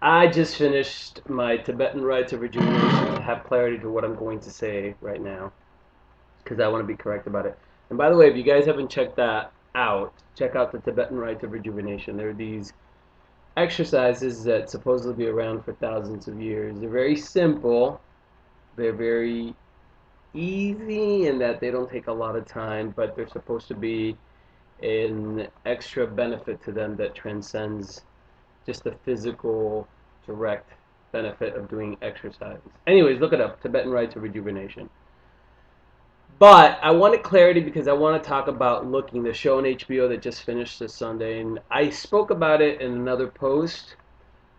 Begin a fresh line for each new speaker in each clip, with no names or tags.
I just finished my Tibetan Rites of Rejuvenation to have clarity to what I'm going to say right now, because I want to be correct about it. And by the way, if you guys haven't checked that out, check out the Tibetan Rites of Rejuvenation. There are these exercises that supposedly be around for thousands of years. They're very simple. They're very easy in that they don't take a lot of time, but they're supposed to be an extra benefit to them that transcends just the physical, direct benefit of doing exercise. Anyways, look it up, Tibetan Rites of Rejuvenation. But I wanted clarity because I want to talk about Looking, the show on HBO that just finished this Sunday. And I spoke about it in another post,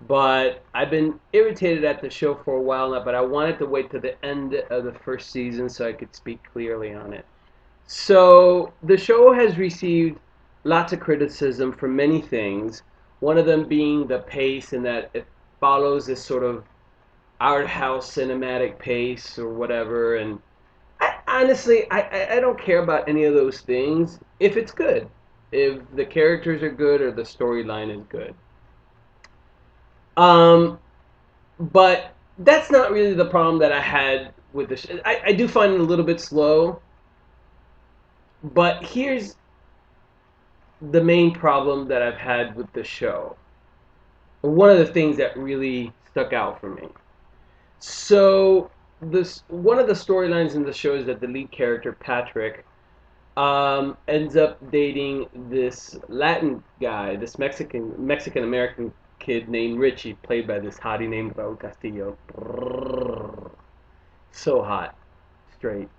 but I've been irritated at the show for a while now, but I wanted to wait to the end of the first season so I could speak clearly on it. So the show has received lots of criticism for many things. One of them being the pace, and that it follows this sort of art house cinematic pace or whatever. And honestly, I don't care about any of those things if it's good, if the characters are good or the storyline is good. Um, but that's not really the problem that I had with the show. I do find it a little bit slow, but here's the main problem that I've had with the show. One of the things that really stuck out for me. So this one of the storylines in the show is that the lead character Patrick ends up dating this Latin guy, this Mexican American kid named Richie, played by this hottie named Raul Castillo. So hot, straight.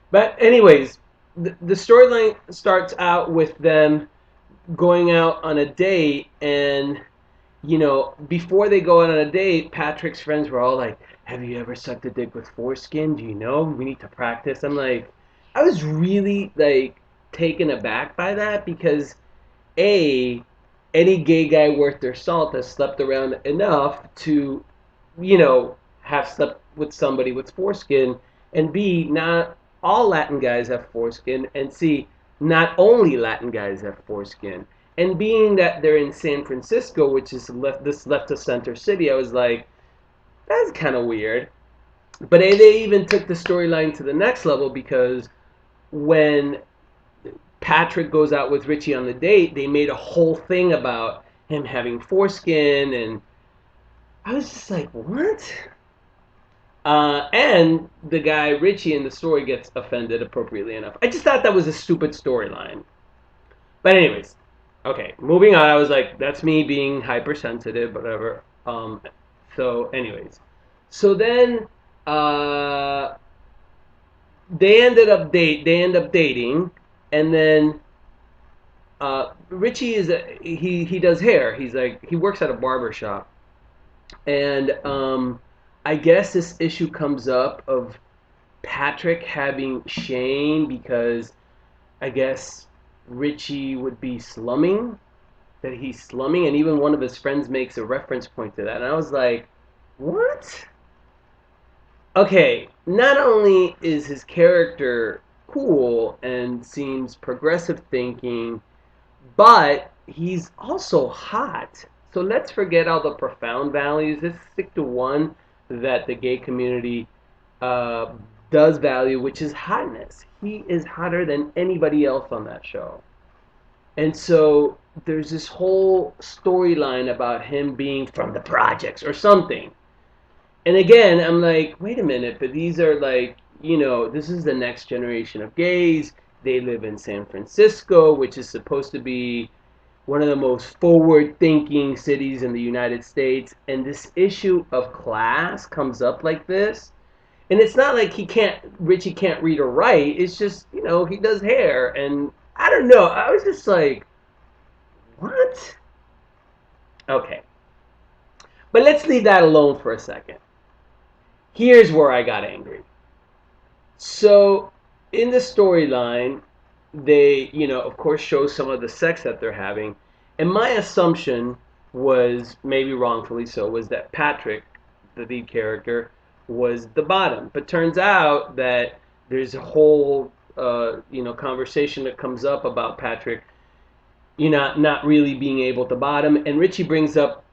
But anyways, the storyline starts out with them going out on a date, and before they go out on a date, Patrick's friends were all like, "Have you ever sucked a dick with foreskin? Do you know? We need to practice." I'm like, I was really like taken aback by that because a any gay guy worth their salt has slept around enough to, have slept with somebody with foreskin, and B, not all Latin guys have foreskin, and C, not only Latin guys have foreskin. And being that they're in San Francisco, which is this left of center city, I was like, that's kind of weird. But they even took the storyline to the next level because when Patrick goes out with Richie on the date, they made a whole thing about him having foreskin, and I was just like, what? And the guy Richie in the story gets offended appropriately enough. I just thought that was a stupid storyline. But anyways, okay, moving on. I was like, that's me being hypersensitive, whatever. So anyways, so then uh, they end up dating, and then Richie he does hair. He works at a barber shop, and I guess this issue comes up of Patrick having shame because I guess Richie would be slumming, that he's slumming, and even one of his friends makes a reference point to that. And I was like, what? Okay, not only is his character cool and seems progressive thinking, but he's also hot. So let's forget all the profound values. Let's stick to one that the gay community uh, does value, which is hotness. He is hotter than anybody else on that show. And so there's this whole storyline about him being from the projects or something. And again, I'm like, wait a minute, but these are like, this is the next generation of gays. They live in San Francisco, which is supposed to be one of the most forward thinking cities in the United States. And this issue of class comes up like this. And it's not like Richie can't read or write. It's just, he does hair. And I don't know. I was just like, what? Okay. But let's leave that alone for a second. Here's where I got angry. So, in the storyline, they, of course, show some of the sex that they're having. And my assumption was, maybe wrongfully so, was that Patrick, the lead character, was the bottom. But turns out that there's a whole, conversation that comes up about Patrick you know, not really being able to bottom. And Richie brings up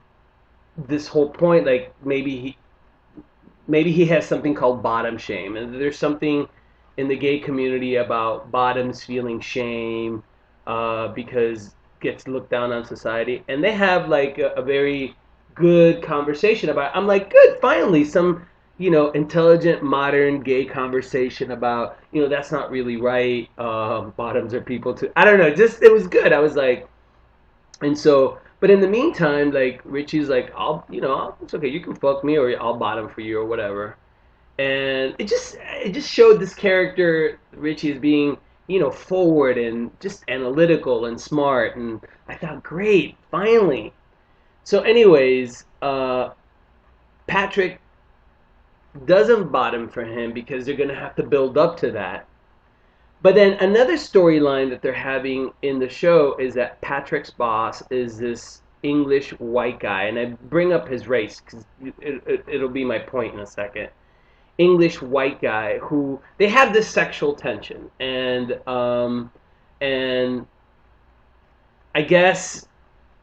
this whole point, like maybe he has something called bottom shame, and there's something in the gay community about bottoms feeling shame because gets looked down on society, and they have like a very good conversation about it. I'm like, good, finally some, you know, intelligent modern gay conversation about, you know, that's not really right. Bottoms are people too. I don't know, just it was good. I was like, and so, but in the meantime, like Richie's like, it's okay. You can fuck me, or I'll bottom for you, or whatever. And it just showed this character Richie as being, you know, forward and just analytical and smart. And I thought, great, finally. So, anyways, Patrick doesn't bottom for him because they're gonna have to build up to that. But then another storyline that they're having in the show is that Patrick's boss is this English white guy, and I bring up his race because it'll be my point in a second. English white guy who they have this sexual tension, and I guess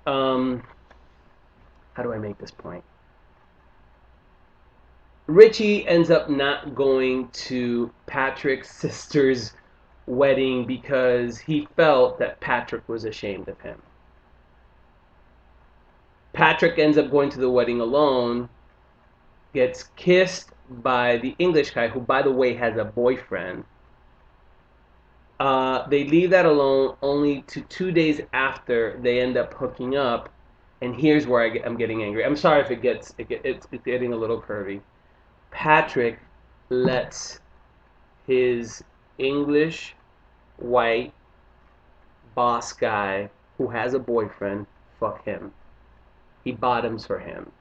how do I make this point? Richie ends up not going to Patrick's sister's wedding because he felt that Patrick was ashamed of him. Patrick ends up going to the wedding alone, gets kissed by the English guy, who, by the way, has a boyfriend. They leave that alone only to 2 days after they end up hooking up. And here's where I'm getting angry. I'm sorry if it's getting a little curvy. Patrick lets his English white boss guy who has a boyfriend fuck him. He bottoms for him.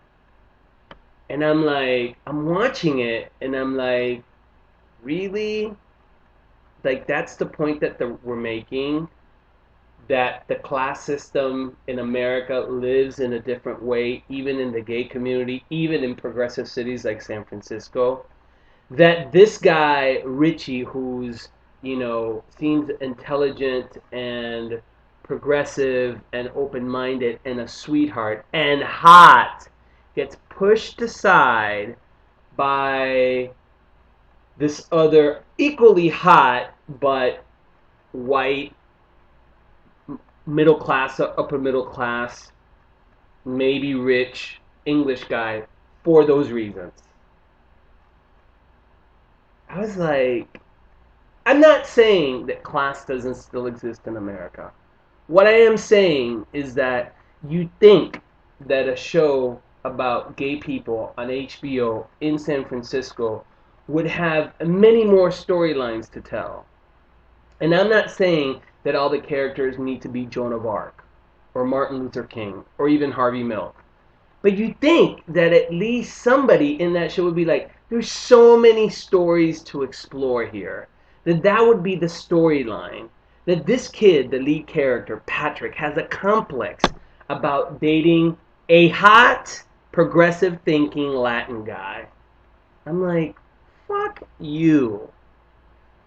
And I'm like, I'm watching it and I'm like, really? Like, that's the point that we're making? That the class system in America lives in a different way, even in the gay community, even in progressive cities like San Francisco. That this guy, Richie, who's, you know, seems intelligent and progressive and open minded and a sweetheart and hot, gets pushed aside by this other equally hot but white middle class, upper middle class, maybe rich English guy for those reasons. I was like, I'm not saying that class doesn't still exist in America. What I am saying is that you think that a show about gay people on HBO in San Francisco would have many more storylines to tell. And I'm not saying that all the characters need to be Joan of Arc or Martin Luther King or even Harvey Milk. But you think that at least somebody in that show would be like, there's so many stories to explore here. That would be the storyline. That this kid, the lead character, Patrick, has a complex about dating a hot, progressive thinking Latin guy. I'm like, fuck you.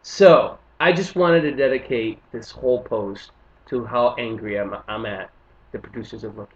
So, I just wanted to dedicate this whole post to how angry I'm at the producers of Look.